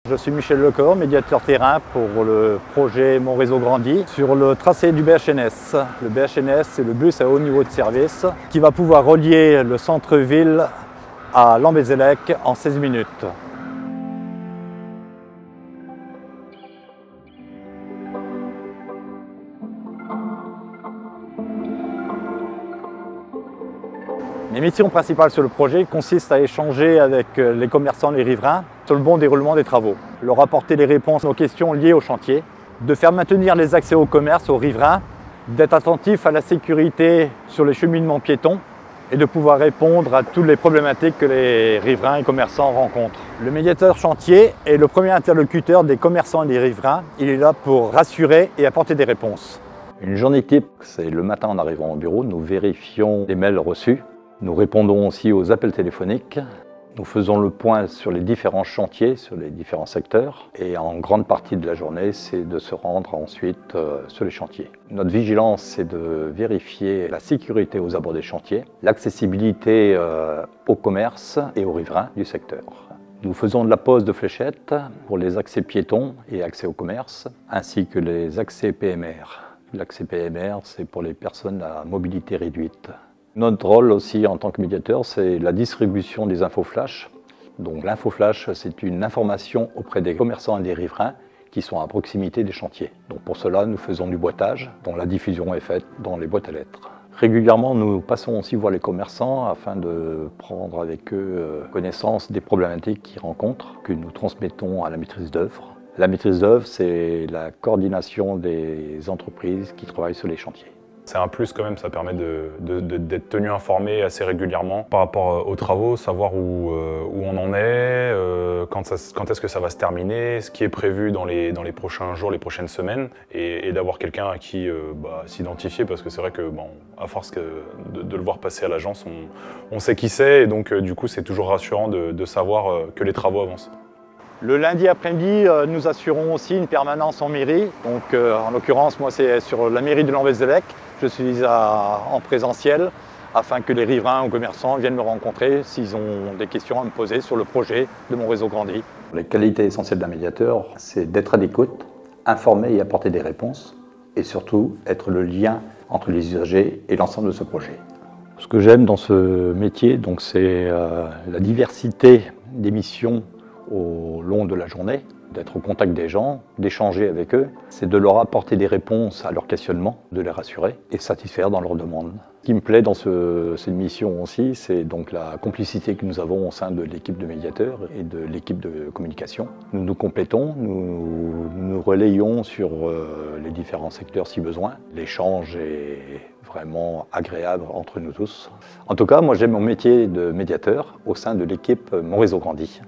Je suis Michel Lecor, médiateur terrain pour le projet Mon Réseau Grandit sur le tracé du BHNS. Le BHNS, c'est le bus à haut niveau de service qui va pouvoir relier le centre-ville à Lambézélec en 16 minutes. Mes missions principales sur le projet consistent à échanger avec les commerçants et les riverains sur le bon déroulement des travaux, leur apporter les réponses aux questions liées au chantier, de faire maintenir les accès au commerce, aux riverains, d'être attentif à la sécurité sur les cheminements piétons et de pouvoir répondre à toutes les problématiques que les riverains et commerçants rencontrent. Le médiateur chantier est le premier interlocuteur des commerçants et des riverains. Il est là pour rassurer et apporter des réponses. Une journée type, c'est le matin en arrivant au bureau, nous vérifions les mails reçus. Nous répondons aussi aux appels téléphoniques. Nous faisons le point sur les différents chantiers, sur les différents secteurs. Et en grande partie de la journée, c'est de se rendre ensuite sur les chantiers. Notre vigilance, c'est de vérifier la sécurité aux abords des chantiers, l'accessibilité au commerce et aux riverains du secteur. Nous faisons de la pose de fléchettes pour les accès piétons et accès au commerce, ainsi que les accès PMR. L'accès PMR, c'est pour les personnes à mobilité réduite. Notre rôle aussi en tant que médiateur, c'est la distribution des infos flash. Donc l'info flash, c'est une information auprès des commerçants et des riverains qui sont à proximité des chantiers. Donc pour cela, nous faisons du boitage, dont la diffusion est faite dans les boîtes à lettres. Régulièrement, nous passons aussi voir les commerçants afin de prendre avec eux connaissance des problématiques qu'ils rencontrent, que nous transmettons à la maîtrise d'œuvre. La maîtrise d'œuvre, c'est la coordination des entreprises qui travaillent sur les chantiers. C'est un plus quand même, ça permet d'être tenu informé assez régulièrement par rapport aux travaux, savoir où on en est, quand est-ce que ça va se terminer, ce qui est prévu dans les prochains jours, les prochaines semaines, et d'avoir quelqu'un à qui s'identifier, parce que c'est vrai que à force de le voir passer à l'agence, on sait qui c'est, et donc du coup c'est toujours rassurant de savoir que les travaux avancent. Le lundi après-midi, nous assurons aussi une permanence en mairie. Donc, en l'occurrence, moi, c'est sur la mairie de Lambézélec. Je suis en présentiel afin que les riverains ou commerçants viennent me rencontrer s'ils ont des questions à me poser sur le projet de Mon Réseau Grandit. Les qualités essentielles d'un médiateur, c'est d'être à l'écoute, informer et apporter des réponses, et surtout être le lien entre les usagers et l'ensemble de ce projet. Ce que j'aime dans ce métier, c'est la diversité des missions au long de la journée, d'être au contact des gens, d'échanger avec eux, c'est de leur apporter des réponses à leurs questionnements, de les rassurer et satisfaire dans leurs demandes. Ce qui me plaît dans cette mission aussi, c'est donc la complicité que nous avons au sein de l'équipe de médiateurs et de l'équipe de communication. Nous nous complétons, nous relayons sur les différents secteurs si besoin. L'échange est vraiment agréable entre nous tous. En tout cas, moi j'aime mon métier de médiateur au sein de l'équipe Mon Réseau Grandit.